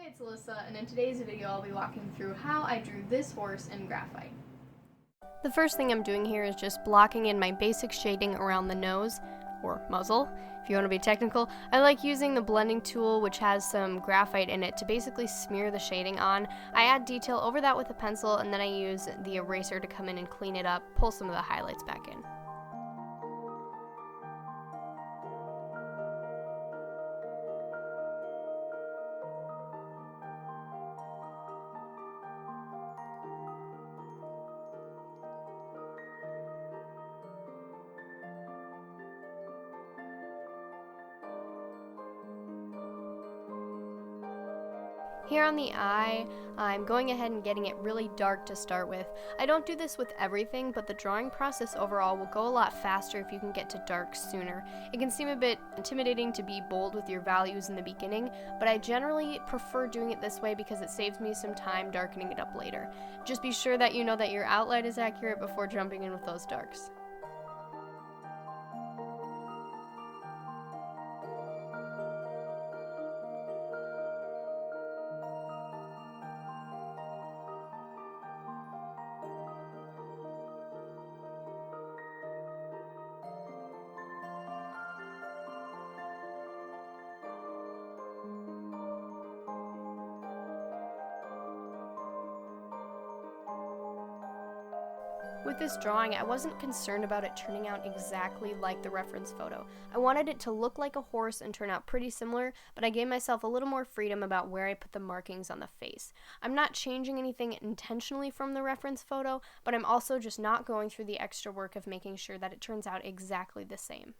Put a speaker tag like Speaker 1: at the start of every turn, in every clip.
Speaker 1: it's Alyssa, and in today's video I'll be walking through how I drew this horse in graphite. The first thing I'm doing here is just blocking in my basic shading around the nose, or muzzle, if you want to be technical. I like using the blending tool, which has some graphite in it, to basically smear the shading on. I add detail over that with a pencil, and then I use the eraser to come in and clean it up, pull some of the highlights back in. Here on the eye, I'm going ahead and getting it really dark to start with. I don't do this with everything, but the drawing process overall will go a lot faster if you can get to dark sooner. It can seem a bit intimidating to be bold with your values in the beginning, but I generally prefer doing it this way because it saves me some time darkening it up later. Just be sure that you know that your outline is accurate before jumping in with those darks. With this drawing, I wasn't concerned about it turning out exactly like the reference photo. I wanted it to look like a horse and turn out pretty similar, but I gave myself a little more freedom about where I put the markings on the face. I'm not changing anything intentionally from the reference photo, but I'm also just not going through the extra work of making sure that it turns out exactly the same.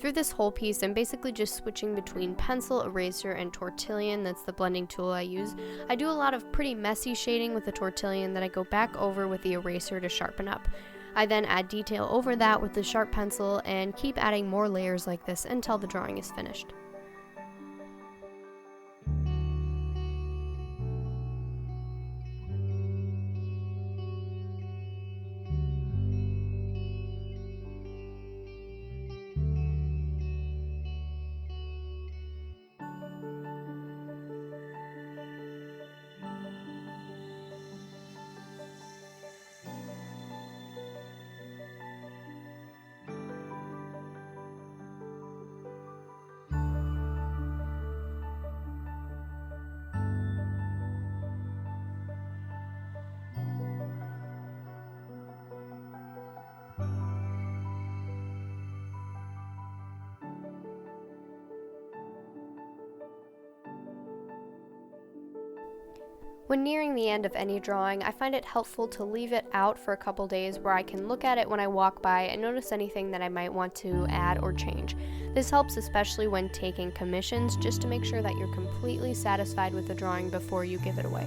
Speaker 1: Through this whole piece, I'm basically just switching between pencil, eraser, and tortillon. That's the blending tool I use. I do a lot of pretty messy shading with the tortillon that I go back over with the eraser to sharpen up. I then add detail over that with the sharp pencil and keep adding more layers like this until the drawing is finished. When nearing the end of any drawing, I find it helpful to leave it out for a couple days where I can look at it when I walk by and notice anything that I might want to add or change. This helps especially when taking commissions, just to make sure that you're completely satisfied with the drawing before you give it away.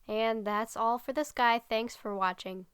Speaker 1: And that's all for this guy. Thanks for watching.